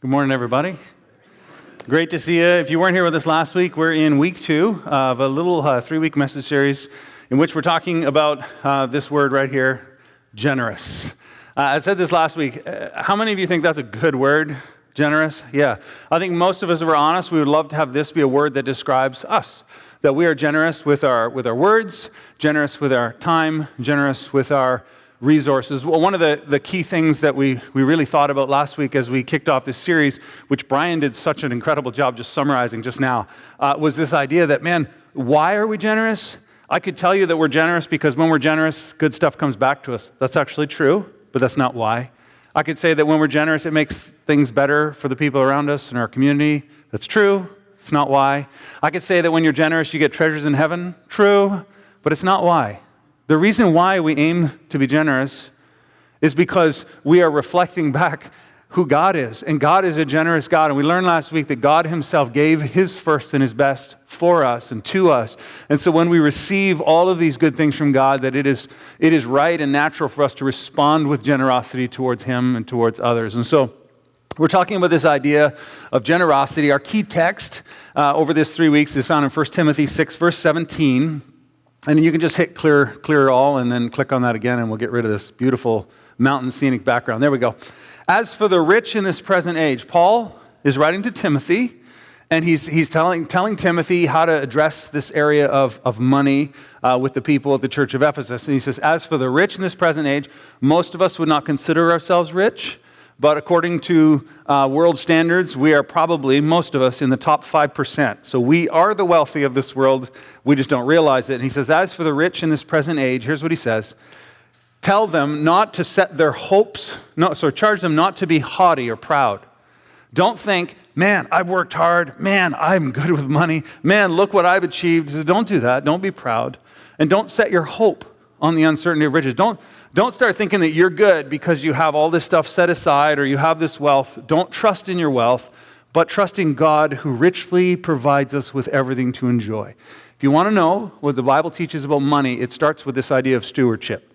Good morning, everybody. Great to see you. If you weren't here with us last week, we're in week 2 of a little 3-week message series in which we're talking about this word right here, generous. I said this last week. How many of you think that's a good word, generous? Yeah. I think most of us, if we're honest, we would love to have this be a word that describes us, that we are generous with our words, generous with our time, generous with our resources. Well, one of the key things that we really thought about last week as we kicked off this series, which Brian did such an incredible job just summarizing just now, was this idea that, man, why are we generous? I could tell you that we're generous because when we're generous, good stuff comes back to us. That's actually true, but that's not why. I could say that when we're generous, it makes things better for the people around us in our community. That's true. It's not why. I could say that when you're generous, you get treasures in heaven. True, but it's not why. The reason why we aim to be generous is because we are reflecting back who God is. And God is a generous God. And we learned last week that God himself gave his first and his best for us and to us. And so when we receive all of these good things from God, that it is right and natural for us to respond with generosity towards him and towards others. And so we're talking about this idea of generosity. Our key text over this 3 weeks is found in 1 Timothy 6, verse 17. And you can just hit clear all and then click on that again and we'll get rid of this beautiful mountain scenic background. There we go. As for the rich in this present age, Paul is writing to Timothy and he's telling Timothy how to address this area of money with the people at the church of Ephesus. And he says, as for the rich in this present age, most of us would not consider ourselves rich. But according to world standards, we are probably, most of us, in the top 5%. So we are the wealthy of this world. We just don't realize it. And he says, as for the rich in this present age, here's what he says. Tell them not to set their hopes, charge them not to be haughty or proud. Don't think, man, I've worked hard. Man, I'm good with money. Man, look what I've achieved. So don't do that. Don't be proud. And don't set your hope on the uncertainty of riches. Don't start thinking that you're good because you have all this stuff set aside or you have this wealth. Don't trust in your wealth, but trust in God who richly provides us with everything to enjoy. If you want to know what the Bible teaches about money, it starts with this idea of stewardship.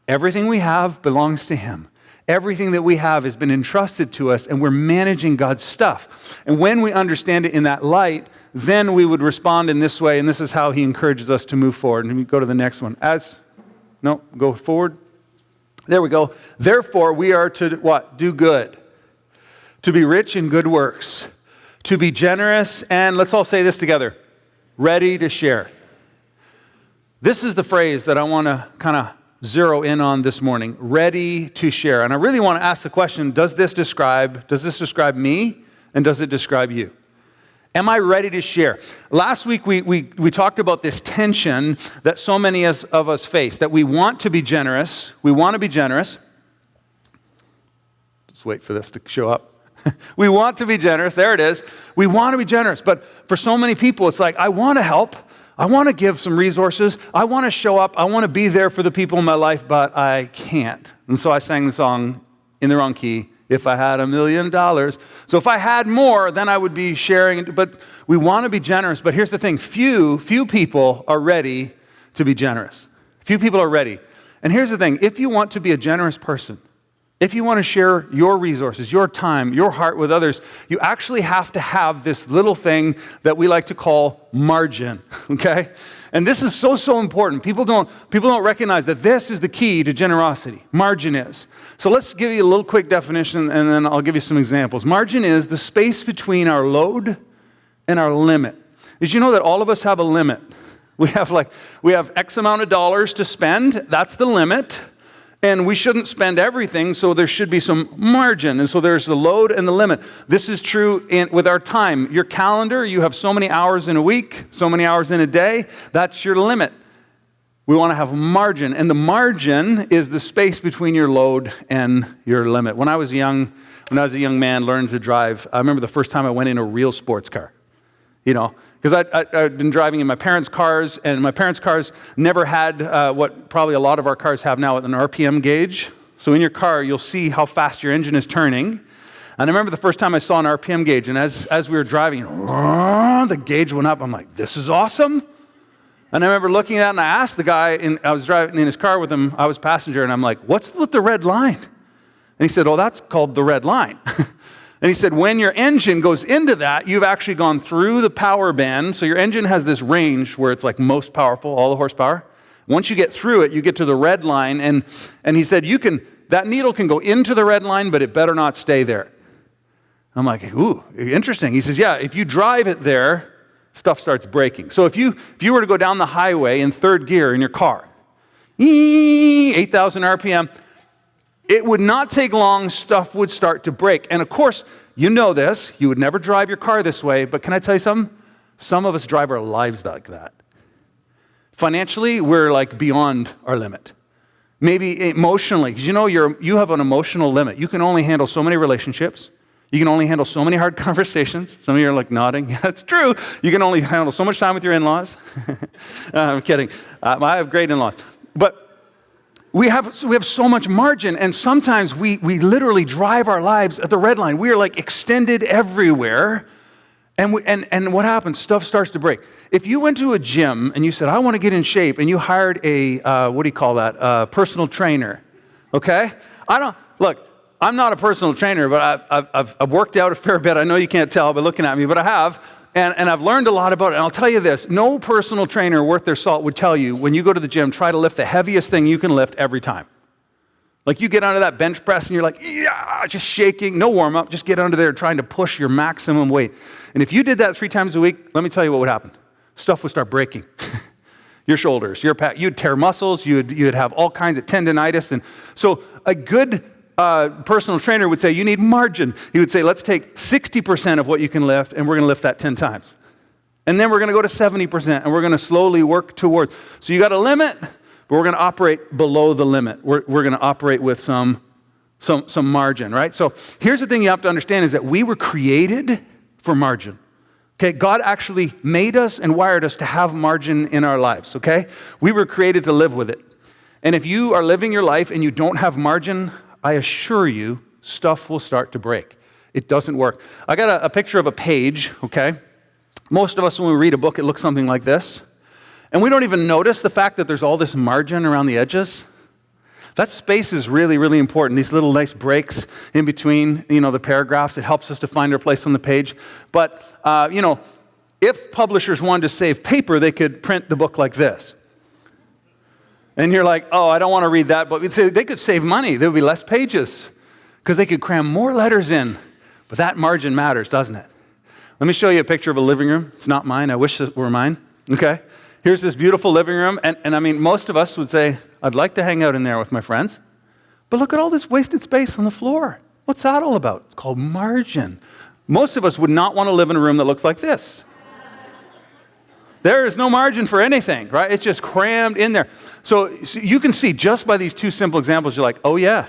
Everything we have belongs to him. Everything that we have has been entrusted to us and we're managing God's stuff. And when we understand it in that light, then we would respond in this way, and this is how he encourages us to move forward. And we go to the next one. Go forward. There we go. Therefore, we are to what? Do good. To be rich in good works. To be generous, and let's all say this together. Ready to share. This is the phrase that I want to kind of zero in on this morning. Ready to share. And I really want to ask the question, does this describe me, and does it describe you? Am I ready to share? Last week, we talked about this tension that so many of us face, that we want to be generous. We want to be generous. Just wait for this to show up. We want to be generous. There it is. We want to be generous. But for so many people, it's like, I want to help. I want to give some resources. I want to show up. I want to be there for the people in my life, but I can't. And so I sang the song in the wrong key. If I had $1 million. So if I had more, then I would be sharing. But we want to be generous. But here's the thing. Few people are ready to be generous. Few people are ready. And here's the thing. If you want to be a generous person, if you want to share your resources, your time, your heart with others, you actually have to have this little thing that we like to call margin, okay? And this is so important. People don't recognize that this is the key to generosity. Margin is. So let's give you a little quick definition and then I'll give you some examples. Margin is the space between our load and our limit. Did you know that all of us have a limit? We have X amount of dollars to spend. That's the limit. And we shouldn't spend everything, so there should be some margin. And so there's the load and the limit. This is true with our time. Your calendar, you have so many hours in a week, so many hours in a day. That's your limit. We want to have margin. And the margin is the space between your load and your limit. When I was a young man learning to drive, I remember the first time I went in a real sports car. Because I'd been driving in my parents' cars, and my parents' cars never had what probably a lot of our cars have now, an RPM gauge. So in your car, you'll see how fast your engine is turning. And I remember the first time I saw an RPM gauge, and as we were driving, the gauge went up. I'm like, this is awesome. And I remember looking at it, and I asked the guy, I was driving in his car with him, I was passenger, and I'm like, what's with the red line? And he said, oh, that's called the red line. And he said, when your engine goes into that, you've actually gone through the power band. So your engine has this range where it's like most powerful, all the horsepower. Once you get through it, you get to the red line. And he said, that needle can go into the red line, but it better not stay there. I'm like, ooh, interesting. He says, yeah, if you drive it there, stuff starts breaking. So if you were to go down the highway in third gear in your car, 8,000 RPM, it would not take long, stuff would start to break. And of course, you know this, you would never drive your car this way, but can I tell you something? Some of us drive our lives like that. Financially, we're like beyond our limit. Maybe emotionally, because you have an emotional limit. You can only handle so many relationships. You can only handle so many hard conversations. Some of you are like nodding. Yeah, that's true. You can only handle so much time with your in-laws. I'm kidding. I have great in-laws. But we have so much margin, and sometimes we literally drive our lives at the red line. We are like extended everywhere, and what happens? Stuff starts to break. If you went to a gym and you said, I want to get in shape, and you hired a, personal trainer, okay? I'm not a personal trainer, but I've worked out a fair bit. I know you can't tell by looking at me, but I have. And I've learned a lot about it. And I'll tell you this, no personal trainer worth their salt would tell you, when you go to the gym, try to lift the heaviest thing you can lift every time. Like you get onto that bench press and you're like, yeah, just shaking, no warm up, just get under there trying to push your maximum weight. And if you did that 3 times a week, let me tell you what would happen. Stuff would start breaking. Your shoulders, you'd tear muscles, you'd have all kinds of tendinitis. And so a good personal trainer would say, you need margin. He would say, let's take 60% of what you can lift, and we're going to lift that 10 times. And then we're going to go to 70%, and we're going to slowly work towards. So you got a limit, but we're going to operate below the limit. We're going to operate with some margin, right? So here's the thing you have to understand is that we were created for margin. Okay, God actually made us and wired us to have margin in our lives, okay? We were created to live with it. And if you are living your life and you don't have margin, I assure you, stuff will start to break. It doesn't work. I got a picture of a page, okay? Most of us, when we read a book, it looks something like this. And we don't even notice the fact that there's all this margin around the edges. That space is really, really important. These little nice breaks in between, the paragraphs. It helps us to find our place on the page. But, if publishers wanted to save paper, they could print the book like this. And you're like, oh, I don't want to read that. But they could save money. There would be less pages because they could cram more letters in. But that margin matters, doesn't it? Let me show you a picture of a living room. It's not mine. I wish it were mine. Okay? Here's this beautiful living room. And I mean, most of us would say, I'd like to hang out in there with my friends. But look at all this wasted space on the floor. What's that all about? It's called margin. Most of us would not want to live in a room that looks like this. There is no margin for anything, right? It's just crammed in there. So you can see just by these 2 simple examples, you're like, oh yeah,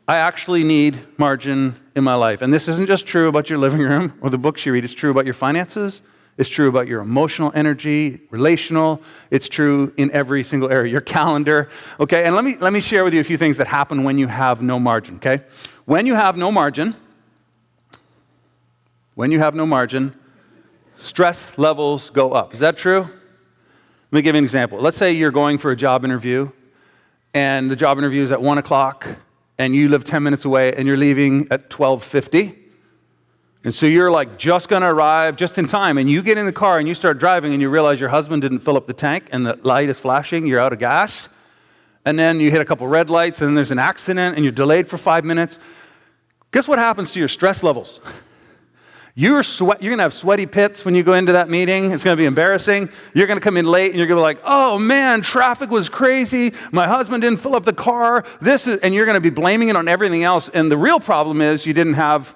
I actually need margin in my life. And this isn't just true about your living room or the books you read. It's true about your finances. It's true about your emotional energy, relational. It's true in every single area, your calendar. Okay, and let me share with you a few things that happen when you have no margin, okay? When you have no margin, stress levels go up. Is that true? Let me give you an example. Let's say you're going for a job interview, and the job interview is at 1 o'clock, and you live 10 minutes away, and you're leaving at 12:50. And so you're like just going to arrive just in time, and you get in the car, and you start driving, and you realize your husband didn't fill up the tank, and the light is flashing, you're out of gas. And then you hit a couple red lights, and then there's an accident, and you're delayed for 5 minutes. Guess what happens to your stress levels? You're going to have sweaty pits when you go into that meeting. It's going to be embarrassing. You're going to come in late, and you're going to be like, oh man, traffic was crazy. My husband didn't fill up the car. And you're going to be blaming it on everything else. And the real problem is you didn't have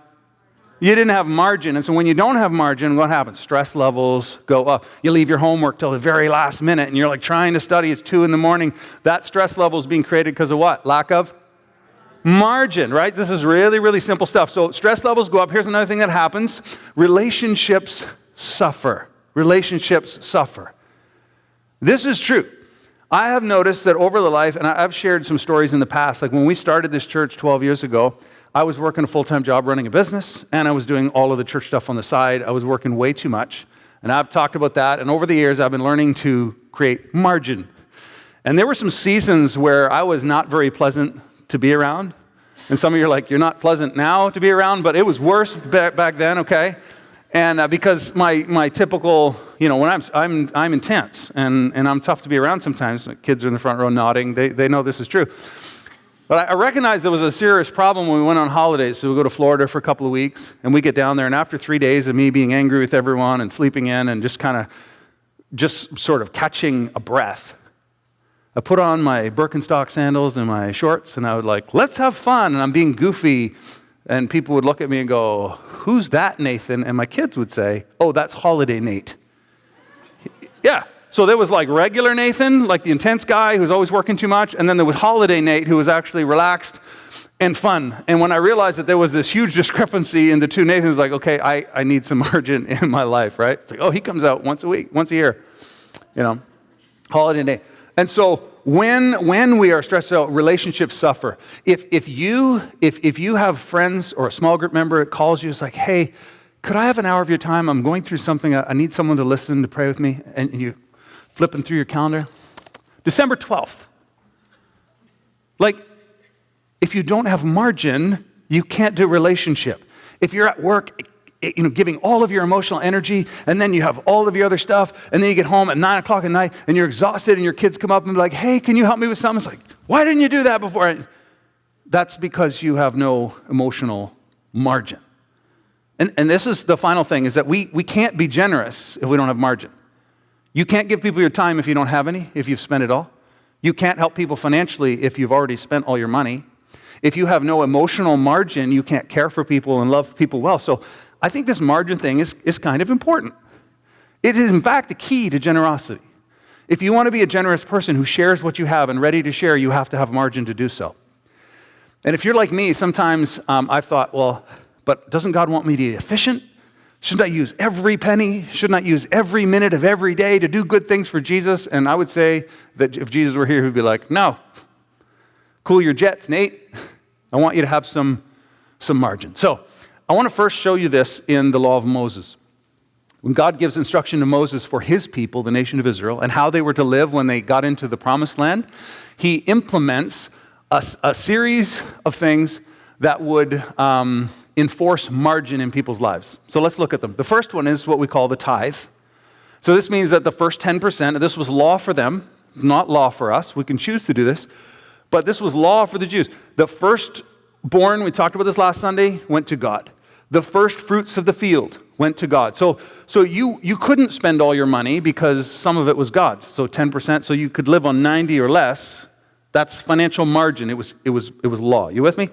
margin. And so when you don't have margin, what happens? Stress levels go up. You leave your homework till the very last minute, and you're like trying to study. It's 2 a.m. That stress level is being created because of what? Lack of margin, right? This is really, really simple stuff. So stress levels go up. Here's another thing that happens. Relationships suffer. This is true. I have noticed that over the life, and I've shared some stories in the past, like when we started this church 12 years ago, I was working a full-time job running a business, and I was doing all of the church stuff on the side. I was working way too much, and I've talked about that, and over the years, I've been learning to create margin. And there were some seasons where I was not very pleasant to be around. And some of you are like, you're not pleasant now to be around, but it was worse back then, okay? And because my typical, when I'm intense and I'm tough to be around sometimes. Kids are in the front row nodding. They know this is true. But I recognized there was a serious problem when we went on holidays. So we go to Florida for a couple of weeks, and we get down there, and after 3 days of me being angry with everyone and sleeping in and just sort of catching a breath, I put on my Birkenstock sandals and my shorts, and I would let's have fun. And I'm being goofy, and people would look at me and go, who's that, Nathan? And my kids would say, oh, that's Holiday Nate. Yeah. So there was regular Nathan, the intense guy who's always working too much, and then there was Holiday Nate who was actually relaxed and fun. And when I realized that there was this huge discrepancy in the two Nathans, okay, I need some margin in my life, right? It's he comes out once a year, Holiday Nate. And so when we are stressed out, relationships suffer. If you have friends or a small group member that calls you, it's hey, could I have an hour of your time? I'm going through something. I need someone to listen, to pray with me. And you flipping through your calendar. December 12th. If you don't have margin, you can't do relationship. If you're at work, giving all of your emotional energy, and then you have all of your other stuff, and then you get home at 9 o'clock at night, and you're exhausted, and your kids come up and be hey, can you help me with something? It's why didn't you do that before? That's because you have no emotional margin. And this is the final thing, is that we can't be generous if we don't have margin. You can't give people your time if you don't have any, if you've spent it all. You can't help people financially if you've already spent all your money. If you have no emotional margin, you can't care for people and love people well. So I think this margin thing is kind of important. It is, in fact, the key to generosity. If you want to be a generous person who shares what you have and ready to share, you have to have margin to do so. And if you're like me, sometimes I've thought, well, but doesn't God want me to be efficient? Shouldn't I use every penny? Shouldn't I use every minute of every day to do good things for Jesus? And I would say that if Jesus were here, he'd be no. Cool your jets, Nate. I want you to have some margin. So I want to first show you this in the law of Moses. When God gives instruction to Moses for his people, the nation of Israel, and how they were to live when they got into the promised land, he implements a series of things that would enforce margin in people's lives. So let's look at them. The first one is what we call the tithe. So this means that the first 10%, and this was law for them, not law for us. We can choose to do this, but this was law for the Jews. The firstborn, we talked about this last Sunday, went to God. The first fruits of the field went to God. So you couldn't spend all your money because some of it was God's. So 10%, so you could live on 90 or less. That's financial margin. It was law. You with me?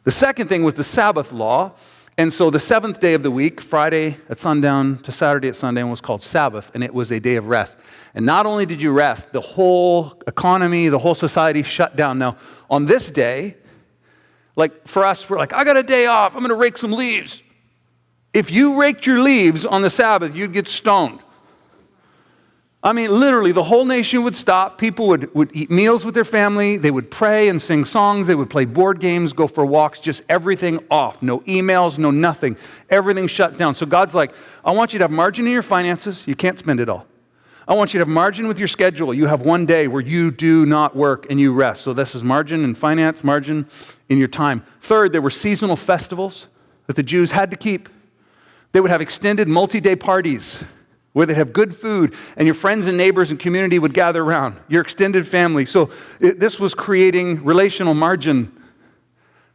The second thing was the Sabbath law. And so the seventh day of the week, Friday at sundown to Saturday at sundown, was called Sabbath, and it was a day of rest. And not only did you rest, the whole economy, the whole society shut down. Now, on this day, for us, we're I got a day off. I'm going to rake some leaves. If you raked your leaves on the Sabbath, you'd get stoned. I mean, literally, the whole nation would stop. People would eat meals with their family. They would pray and sing songs. They would play board games, go for walks, just everything off. No emails, no nothing. Everything shut down. So God's I want you to have margin in your finances. You can't spend it all. I want you to have margin with your schedule. You have one day where you do not work and you rest. So this is margin in finance, margin in your time. Third, there were seasonal festivals that the Jews had to keep. They would have extended multi-day parties where they'd have good food, and your friends and neighbors and community would gather around, your extended family. So this was creating relational margin.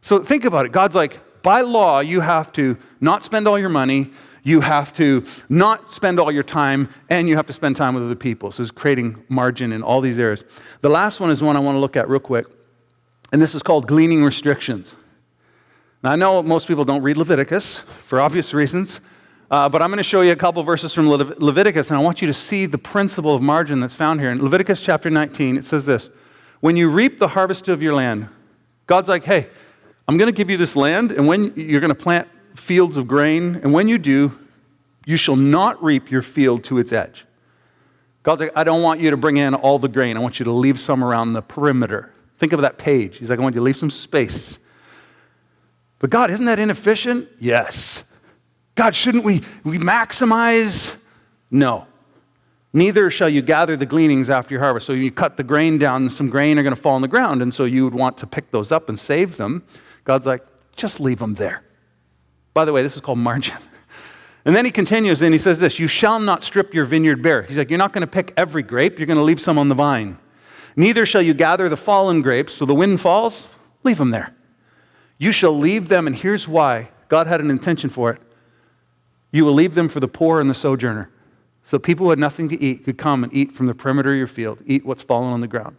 So think about it. God's by law, you have to not spend all your money, you have to not spend all your time, and you have to spend time with other people. So it's creating margin in all these areas. The last one is one I want to look at real quick, and this is called gleaning restrictions. Now, I know most people don't read Leviticus for obvious reasons, but I'm going to show you a couple verses from Leviticus, and I want you to see the principle of margin that's found here. In Leviticus chapter 19, it says this: when you reap the harvest of your land, God's hey, I'm going to give you this land, and when you're going to plant fields of grain, and when you do, you shall not reap your field to its edge. God's I don't want you to bring in all the grain. I want you to leave some around the perimeter. Think of that page. He's I want you to leave some space. But God, isn't that inefficient? Yes. God, shouldn't we maximize? No. Neither shall you gather the gleanings after your harvest. So you cut the grain down, some grain are going to fall on the ground, and so you would want to pick those up and save them. God's like, just leave them there. By the way, this is called margin. And then he continues and he says this, you shall not strip your vineyard bare. He's like, you're not going to pick every grape. You're going to leave some on the vine. Neither shall you gather the fallen grapes. So the wind falls, leave them there. You shall leave them, and here's why. God had an intention for it. You will leave them for the poor and the sojourner. So people who had nothing to eat could come and eat from the perimeter of your field, eat what's fallen on the ground.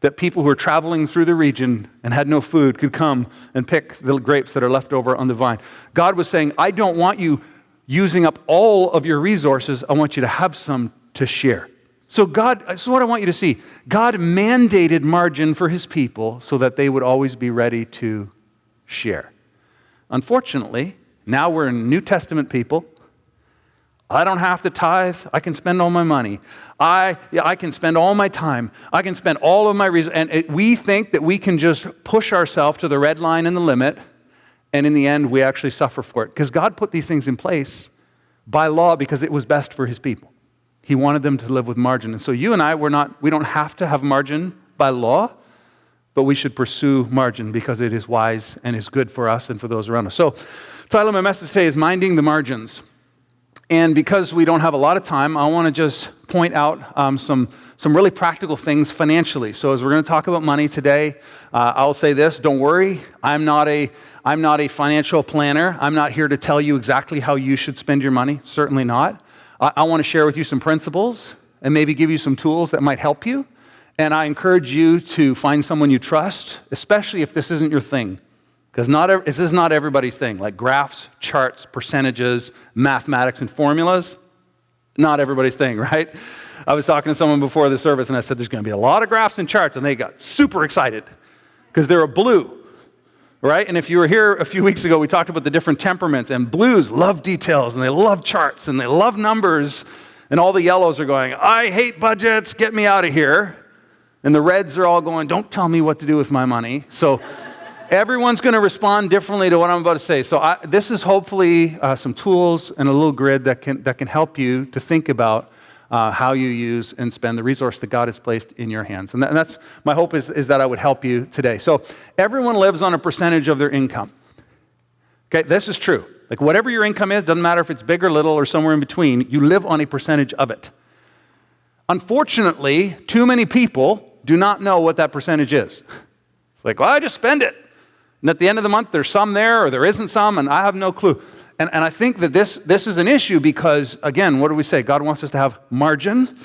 That people who are traveling through the region and had no food could come and pick the grapes that are left over on the vine. God was saying, I don't want you using up all of your resources. I want you to have some to share. So what I want you to see. God mandated margin for his people so that they would always be ready to share. Unfortunately, now we're in New Testament people. I don't have to tithe. I can spend all my money. I can spend all my time. I can spend all of my reasons. And we think that we can just push ourselves to the red line and the limit, and in the end, we actually suffer for it. Because God put these things in place by law because it was best for his people. He wanted them to live with margin. And so you and I, we don't have to have margin by law, but we should pursue margin because it is wise and is good for us and for those around us. So the title of my message today is Minding the Margins. And because we don't have a lot of time, I want to just point out some really practical things financially. So as we're going to talk about money today, I'll say this, don't worry, I'm not a financial planner. I'm not here to tell you exactly how you should spend your money, certainly not. I want to share with you some principles and maybe give you some tools that might help you. And I encourage you to find someone you trust, especially if this isn't your thing. Because this is not everybody's thing, like graphs, charts, percentages, mathematics, and formulas. Not everybody's thing, right? I was talking to someone before the service, and I said, there's going to be a lot of graphs and charts, and they got super excited because they're a blue, right? And if you were here a few weeks ago, we talked about the different temperaments, and blues love details, and they love charts, and they love numbers, and all the yellows are going, I hate budgets, get me out of here. And the reds are all going, don't tell me what to do with my money. So everyone's going to respond differently to what I'm about to say. So this is hopefully some tools and a little grid that can help you to think about how you use and spend the resource that God has placed in your hands. And that's my hope is that I would help you today. So everyone lives on a percentage of their income. Okay, this is true. Like whatever your income is, doesn't matter if it's big or little or somewhere in between, you live on a percentage of it. Unfortunately, too many people do not know what that percentage is. It's like, well, I just spend it. And at the end of the month, there's some there or there isn't some, and I have no clue. And I think that this is an issue because, again, what do we say? God wants us to have margin.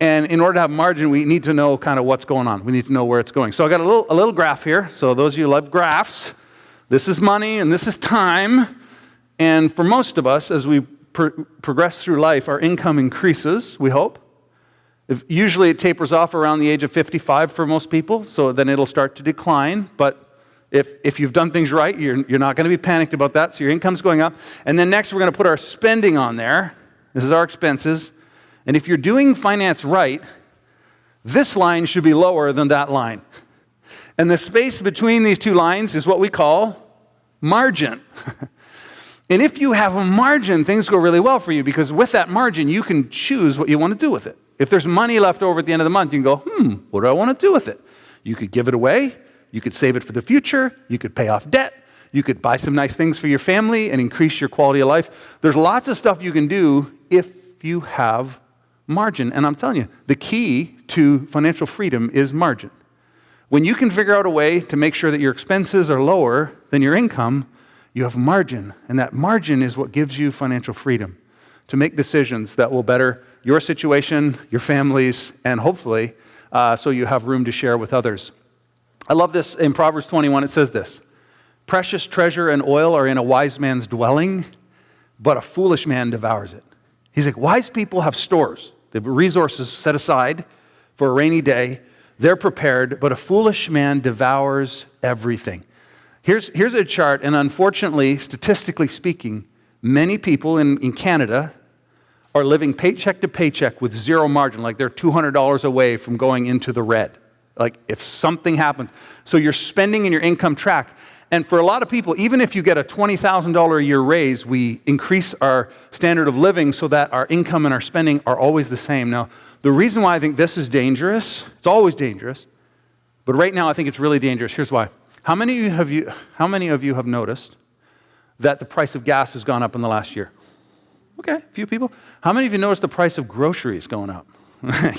And in order to have margin, we need to know kind of what's going on. We need to know where it's going. So I got a little graph here. So those of you who love graphs, this is money and this is time. And for most of us, as we progress through life, our income increases, we hope. Usually it tapers off around the age of 55 for most people, so then it'll start to decline. But if you've done things right, you're not going to be panicked about that, so your income's going up. And then next we're going to put our spending on there. This is our expenses. And if you're doing finance right, this line should be lower than that line. And the space between these two lines is what we call margin. And if you have a margin, things go really well for you because with that margin, you can choose what you want to do with it. If there's money left over at the end of the month, you can go, what do I want to do with it? You could give it away. You could save it for the future. You could pay off debt. You could buy some nice things for your family and increase your quality of life. There's lots of stuff you can do if you have margin. And I'm telling you, the key to financial freedom is margin. When you can figure out a way to make sure that your expenses are lower than your income, you have margin. And that margin is what gives you financial freedom to make decisions that will better your situation, your families, and hopefully so you have room to share with others. I love this in Proverbs 21. It says this, precious treasure and oil are in a wise man's dwelling, but a foolish man devours it. He's like, wise people have stores. They have resources set aside for a rainy day. They're prepared, but a foolish man devours everything. Here's a chart, and unfortunately, statistically speaking, many people in Canada are living paycheck to paycheck with zero margin, like they're $200 away from going into the red. Like if something happens. So your spending and your income track. And for a lot of people, even if you get a $20,000 a year raise, we increase our standard of living so that our income and our spending are always the same. Now, the reason why I think this is dangerous, it's always dangerous, but right now I think it's really dangerous. Here's why. How many of you have noticed that the price of gas has gone up in the last year? Okay, a few people. How many of you noticed the price of groceries going up?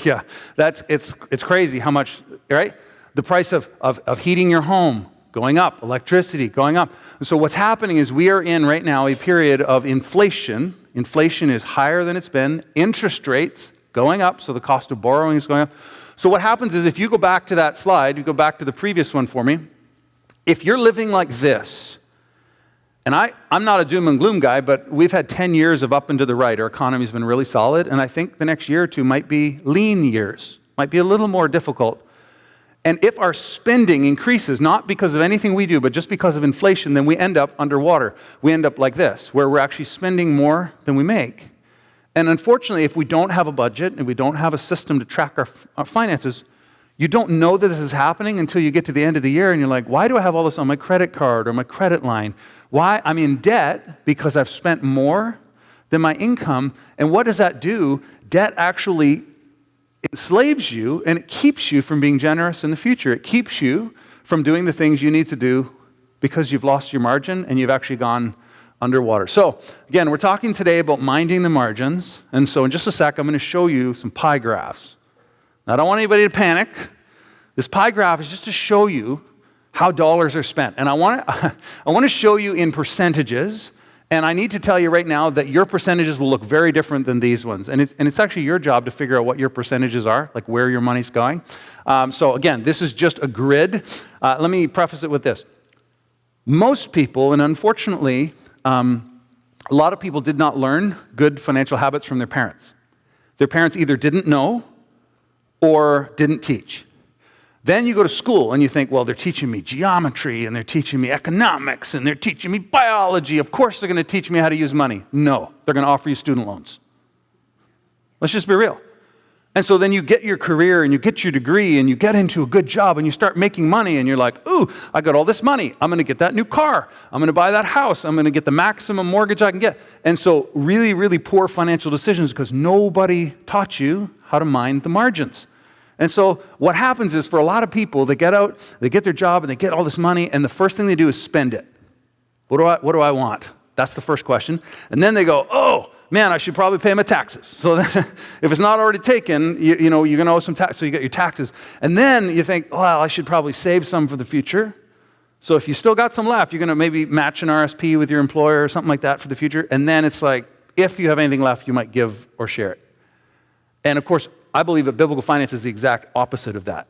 Yeah, it's crazy how much, right? The price of heating your home going up, electricity going up. And so what's happening is we are in right now a period of inflation. Inflation is higher than it's been. Interest rates going up, so the cost of borrowing is going up. So what happens is if you go back to that slide, you go back to the previous one for me, if you're living like this, and I'm not a doom and gloom guy, but we've had 10 years of up and to the right. Our economy's been really solid, and I think the next year or two might be lean years, might be a little more difficult. And if our spending increases, not because of anything we do, but just because of inflation, then we end up underwater. We end up like this, where we're actually spending more than we make. And unfortunately, if we don't have a budget and we don't have a system to track our finances, you don't know that this is happening until you get to the end of the year and you're like, why do I have all this on my credit card or my credit line? Why? I'm in debt because I've spent more than my income. And what does that do? Debt actually enslaves you and it keeps you from being generous in the future. It keeps you from doing the things you need to do because you've lost your margin and you've actually gone underwater. So again, we're talking today about minding the margins. And so in just a sec, I'm going to show you some pie graphs. Now, I don't want anybody to panic. This pie graph is just to show you how dollars are spent. And I want to show you in percentages. And I need to tell you right now that your percentages will look very different than these ones. And it's actually your job to figure out what your percentages are, like where your money's going. So again, this is just a grid. Let me preface it with this. Most people, and unfortunately, a lot of people did not learn good financial habits from their parents. Their parents either didn't know or didn't teach. Then you go to school and you think, well, they're teaching me geometry and they're teaching me economics and they're teaching me biology. Of course they're going to teach me how to use money. No, they're going to offer you student loans. Let's just be real. And so then you get your career and you get your degree and you get into a good job and you start making money and you're like, ooh, I got all this money. I'm going to get that new car. I'm going to buy that house. I'm going to get the maximum mortgage I can get. And so really, really poor financial decisions because nobody taught you how to mind the margins. And so what happens is for a lot of people, they get out, they get their job and they get all this money and the first thing they do is spend it. What do I want? That's the first question. And then they go, oh, man, I should probably pay my taxes. So then, if it's not already taken, you're going to owe some tax. So you get your taxes. And then you think, well, I should probably save some for the future. So if you still got some left, you're going to maybe match an RSP with your employer or something like that for the future. And then it's like, if you have anything left, you might give or share it. And of course, I believe that biblical finance is the exact opposite of that.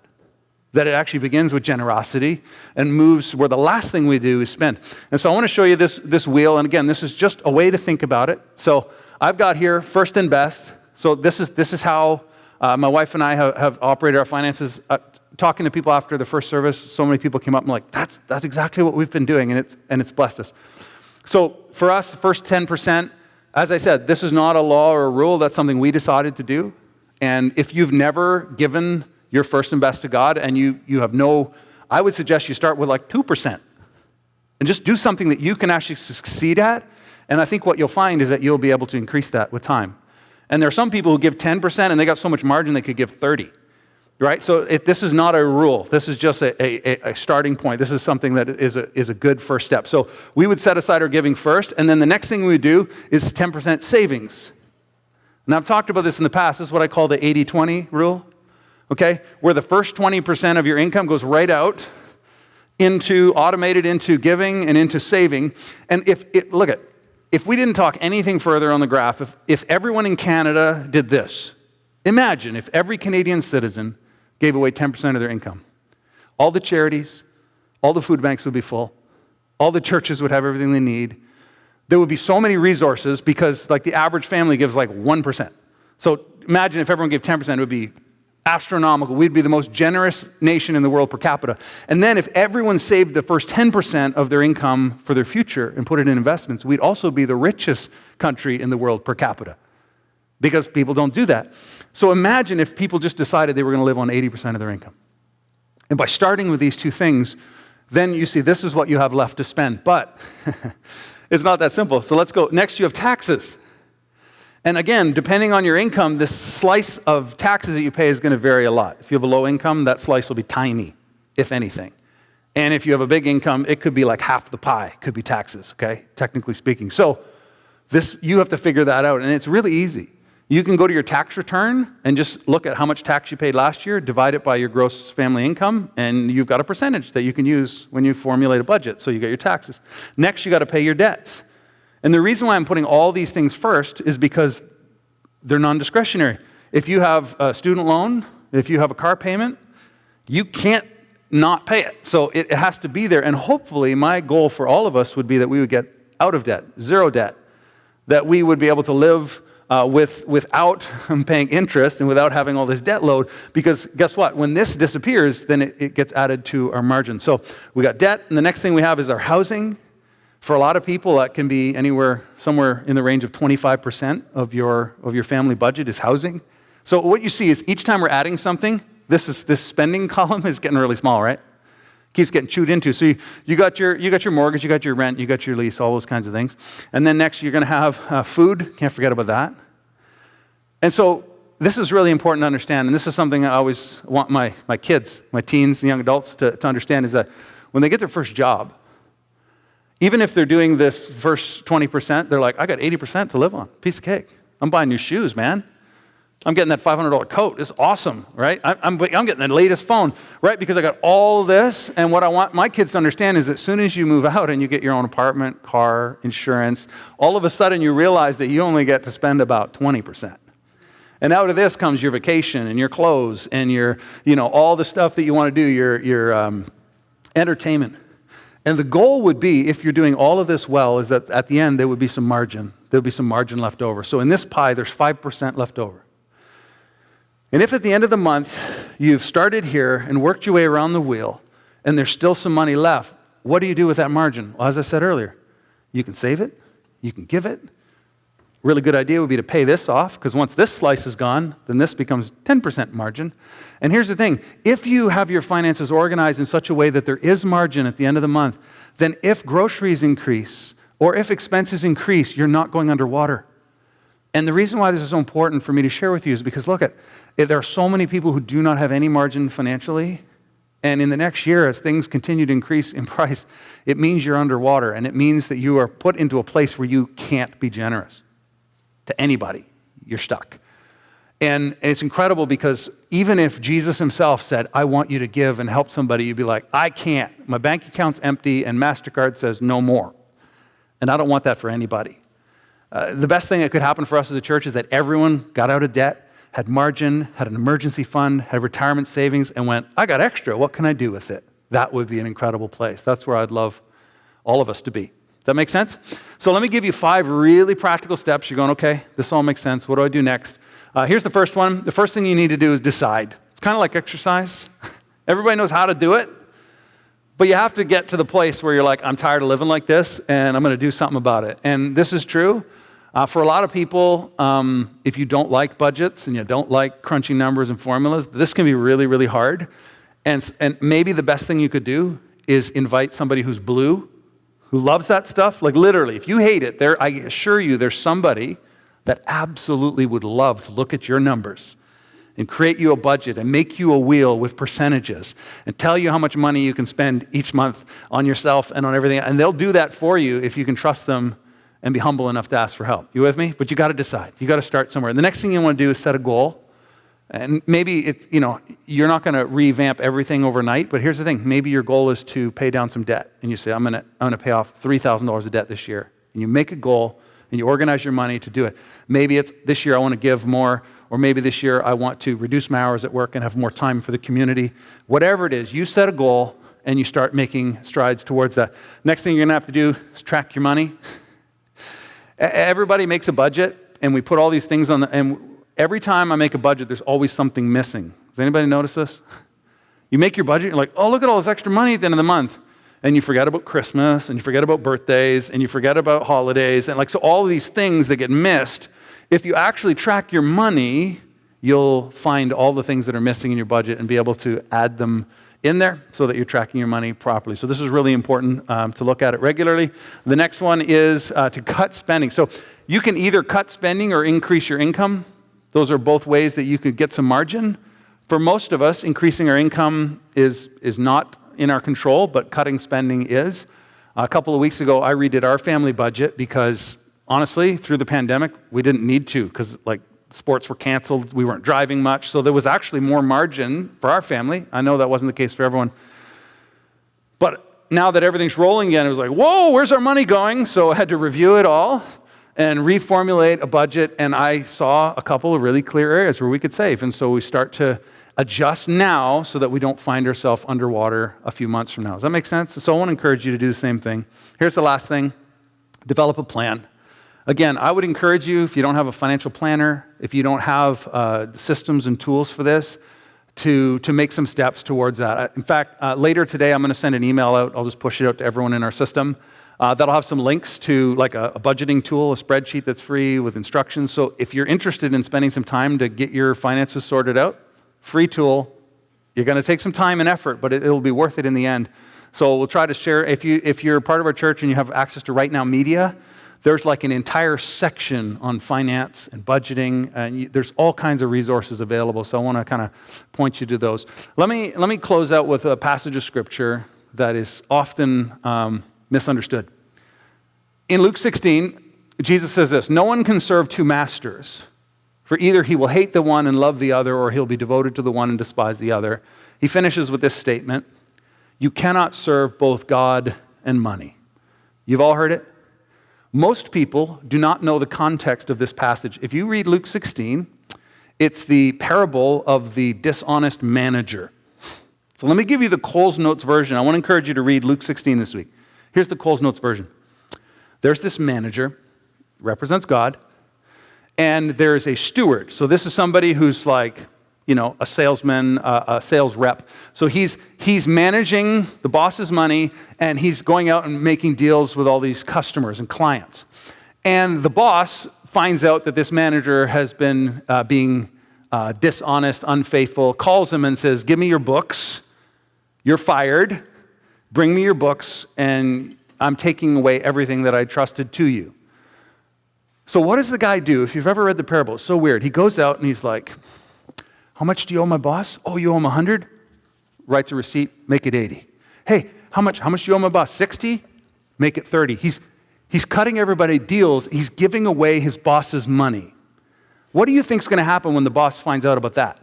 That it actually begins with generosity and moves where the last thing we do is spend. And so I want to show you this wheel. And again, this is just a way to think about it. So I've got here first and best. So this is how my wife and I have operated our finances. Talking to people after the first service, so many people came up and like, that's exactly what we've been doing, and it's blessed us. So for us, the first 10%, as I said, this is not a law or a rule. That's something we decided to do. And if you've never given your first and best to God and you have no, I would suggest you start with like 2% and just do something that you can actually succeed at. And I think what you'll find is that you'll be able to increase that with time. And there are some people who give 10% and they got so much margin they could give 30, right? So this is not a rule. This is just a starting point. This is something that is a good first step. So we would set aside our giving first, and then the next thing we would do is 10% savings. And I've talked about this in the past. This is what I call the 80-20 rule, okay? Where the first 20% of your income goes right out automated into giving and into saving. And if we didn't talk anything further on the graph, if everyone in Canada did this, imagine if every Canadian citizen gave away 10% of their income. All the charities, all the food banks would be full. All the churches would have everything they need. There would be so many resources because like the average family gives like 1%. So imagine if everyone gave 10%, it would be astronomical. We'd be the most generous nation in the world per capita. And then if everyone saved the first 10% of their income for their future and put it in investments, we'd also be the richest country in the world per capita because people don't do that. So imagine if people just decided they were going to live on 80% of their income. And by starting with these two things, then you see this is what you have left to spend. But it's not that simple. So let's go. Next, you have taxes. And again, depending on your income, this slice of taxes that you pay is going to vary a lot. If you have a low income, that slice will be tiny, if anything. And if you have a big income, it could be like half the pie, could be taxes, okay, technically speaking. So you have to figure that out, and it's really easy. You can go to your tax return and just look at how much tax you paid last year, divide it by your gross family income, and you've got a percentage that you can use when you formulate a budget, so you get your taxes. Next, you got to pay your debts. And the reason why I'm putting all these things first is because they're non-discretionary. If you have a student loan, if you have a car payment, you can't not pay it. So it has to be there. And hopefully, my goal for all of us would be that we would get out of debt, zero debt, that we would be able to live without paying interest and without having all this debt load, because guess what? When this disappears, then it gets added to our margin. So we got debt, and the next thing we have is our housing. For a lot of people, that can be somewhere in the range of 25% of your family budget is housing. So what you see is each time we're adding something, this spending column is getting really small, right? Keeps getting chewed into. So you got your mortgage, you got your rent, you got your lease, all those kinds of things. And then next you're going to have food. Can't forget about that. And so this is really important to understand, and this is something I always want my kids, my teens and young adults to understand, is that when they get their first job, even if they're doing this first 20%, they're like, I got 80% to live on. Piece of cake. I'm buying new shoes, man. I'm getting that $500 coat. It's awesome, right? I'm getting the latest phone, right? Because I got all this, and what I want my kids to understand is that as soon as you move out and you get your own apartment, car, insurance, all of a sudden you realize that you only get to spend about 20%. And out of this comes your vacation and your clothes and your, all the stuff that you want to do, your entertainment. And the goal would be, if you're doing all of this well, is that at the end there would be some margin. There would be some margin left over. So in this pie, there's 5% left over. And if at the end of the month you've started here and worked your way around the wheel and there's still some money left, what do you do with that margin? Well, as I said earlier, you can save it, you can give it. Really good idea would be to pay this off, because once this slice is gone, then this becomes 10% margin. And here's the thing, if you have your finances organized in such a way that there is margin at the end of the month, then if groceries increase or if expenses increase, you're not going underwater. And the reason why this is so important for me to share with you is because, look, there are so many people who do not have any margin financially, and in the next year, as things continue to increase in price, it means you're underwater, and it means that you are put into a place where you can't be generous to anybody. You're stuck. And it's incredible, because even if Jesus himself said, I want you to give and help somebody, you'd be like, I can't. My bank account's empty, and MasterCard says no more. And I don't want that for anybody. The best thing that could happen for us as a church is that everyone got out of debt, had margin, had an emergency fund, had retirement savings, and went, I got extra. What can I do with it? That would be an incredible place. That's where I'd love all of us to be. Does that make sense? So let me give you 5 really practical steps. You're going, okay, this all makes sense. What do I do next? Here's the first one. The first thing you need to do is decide. It's kind of like exercise. Everybody knows how to do it, but you have to get to the place where you're like, I'm tired of living like this, and I'm going to do something about it. And this is true. For a lot of people, if you don't like budgets and you don't like crunching numbers and formulas, this can be really, really hard. And maybe the best thing you could do is invite somebody who's blue, who loves that stuff. Like literally, if you hate it, I assure you there's somebody that absolutely would love to look at your numbers and create you a budget and make you a wheel with percentages and tell you how much money you can spend each month on yourself and on everything. And they'll do that for you if you can trust them and be humble enough to ask for help. You with me? But you got to decide. You got to start somewhere. The next thing you want to do is set a goal. And maybe it's, you're not going to revamp everything overnight, but here's the thing. Maybe your goal is to pay down some debt. And you say, I'm going to pay off $3,000 of debt this year. And you make a goal and you organize your money to do it. Maybe it's this year I want to give more, or maybe this year I want to reduce my hours at work and have more time for the community. Whatever it is, you set a goal and you start making strides towards that. Next thing you're going to have to do is track your money. Everybody makes a budget, and we put all these things on and every time I make a budget, there's always something missing. Does anybody notice this? You make your budget, you're like, oh, look at all this extra money at the end of the month. And you forget about Christmas, and you forget about birthdays, and you forget about holidays. And so all of these things that get missed, if you actually track your money, you'll find all the things that are missing in your budget and be able to add them in there so that you're tracking your money properly. So this is really important to look at it regularly. The next one is to cut spending. So you can either cut spending or increase your income. Those are both ways that you could get some margin. For most of us, increasing our income is not in our control, but cutting spending is. A couple of weeks ago, I redid our family budget because, honestly, through the pandemic, we didn't need to because, sports were canceled. We weren't driving much. So there was actually more margin for our family. I know that wasn't the case for everyone. But now that everything's rolling again, it was like, whoa, where's our money going? So I had to review it all and reformulate a budget. And I saw a couple of really clear areas where we could save. And so we start to adjust now so that we don't find ourselves underwater a few months from now. Does that make sense? So I want to encourage you to do the same thing. Here's the last thing. Develop a plan. Again, I would encourage you, if you don't have a financial planner, if you don't have systems and tools for this, to make some steps towards that. In fact, later today, I'm going to send an email out. I'll just push it out to everyone in our system. That'll have some links to a budgeting tool, a spreadsheet that's free with instructions. So if you're interested in spending some time to get your finances sorted out, free tool. You're going to take some time and effort, but it'll be worth it in the end. So we'll try to share. If you're part of our church and you have access to Right Now Media, there's an entire section on finance and budgeting, and there's all kinds of resources available. So I want to kind of point you to those. Let me close out with a passage of scripture that is often misunderstood. In Luke 16, Jesus says this: "No one can serve two masters. For either he will hate the one and love the other, or he'll be devoted to the one and despise the other." He finishes with this statement: "You cannot serve both God and money." You've all heard it. Most people do not know the context of this passage. If you read Luke 16, it's the parable of the dishonest manager. So let me give you the Coles Notes version. I want to encourage you to read Luke 16 this week. Here's the Coles Notes version. There's this manager, represents God, and there's a steward. So this is somebody who's a salesman, a sales rep. So he's managing the boss's money, and he's going out and making deals with all these customers and clients. And the boss finds out that this manager has been being dishonest, unfaithful, calls him and says, "Give me your books. You're fired. Bring me your books, and I'm taking away everything that I trusted to you." So what does the guy do? If you've ever read the parable, it's so weird. He goes out and he's like, "How much do you owe my boss?" "Oh, you owe him 100? Writes a receipt, make it 80. "Hey, how much do you owe my boss? 60? Make it 30. He's cutting everybody deals. He's giving away his boss's money. What do you think's going to happen when the boss finds out about that?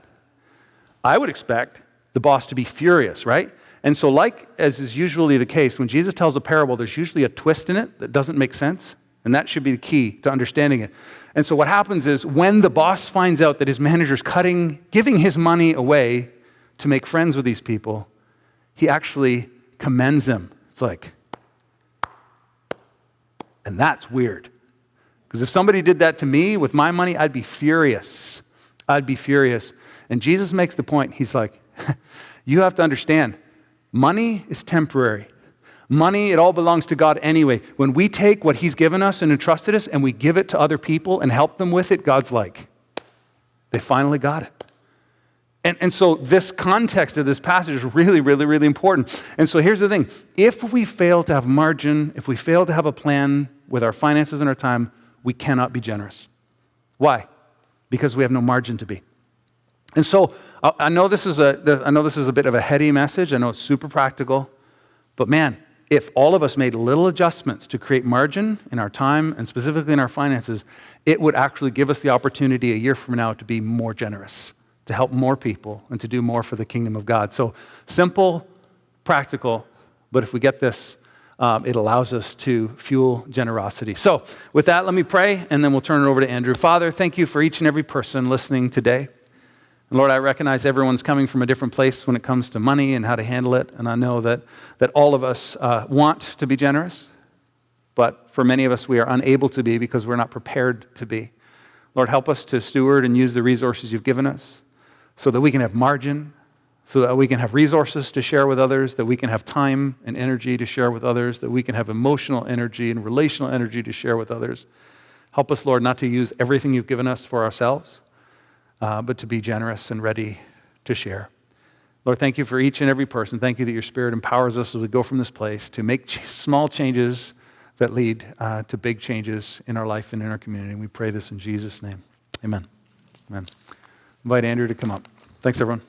I would expect the boss to be furious, right? And so as is usually the case, when Jesus tells a parable, there's usually a twist in it that doesn't make sense. And that should be the key to understanding it. And so what happens is when the boss finds out that his manager's giving his money away to make friends with these people, he actually commends him. It's and that's weird. Because if somebody did that to me with my money, I'd be furious. I'd be furious. And Jesus makes the point. He's like, you have to understand, money is temporary. Money, it all belongs to God anyway. When we take what he's given us and entrusted us and we give it to other people and help them with it, God's like, they finally got it. And so this context of this passage is really, really, really important. And so here's the thing. If we fail to have margin, if we fail to have a plan with our finances and our time, we cannot be generous. Why? Because we have no margin to be. And so I know this is a bit of a heady message. I know it's super practical. But man, if all of us made little adjustments to create margin in our time and specifically in our finances, it would actually give us the opportunity a year from now to be more generous, to help more people, and to do more for the kingdom of God. So simple, practical, but if we get this, it allows us to fuel generosity. So with that, let me pray, and then we'll turn it over to Andrew. Father, thank you for each and every person listening today. And Lord, I recognize everyone's coming from a different place when it comes to money and how to handle it. And I know that all of us want to be generous, but for many of us, we are unable to be because we're not prepared to be. Lord, help us to steward and use the resources you've given us so that we can have margin, so that we can have resources to share with others, that we can have time and energy to share with others, that we can have emotional energy and relational energy to share with others. Help us, Lord, not to use everything you've given us for ourselves, but to be generous and ready to share. Lord, thank you for each and every person. Thank you that your Spirit empowers us as we go from this place to make small changes that lead to big changes in our life and in our community. And we pray this in Jesus' name. Amen. Amen. Invite Andrew to come up. Thanks, everyone.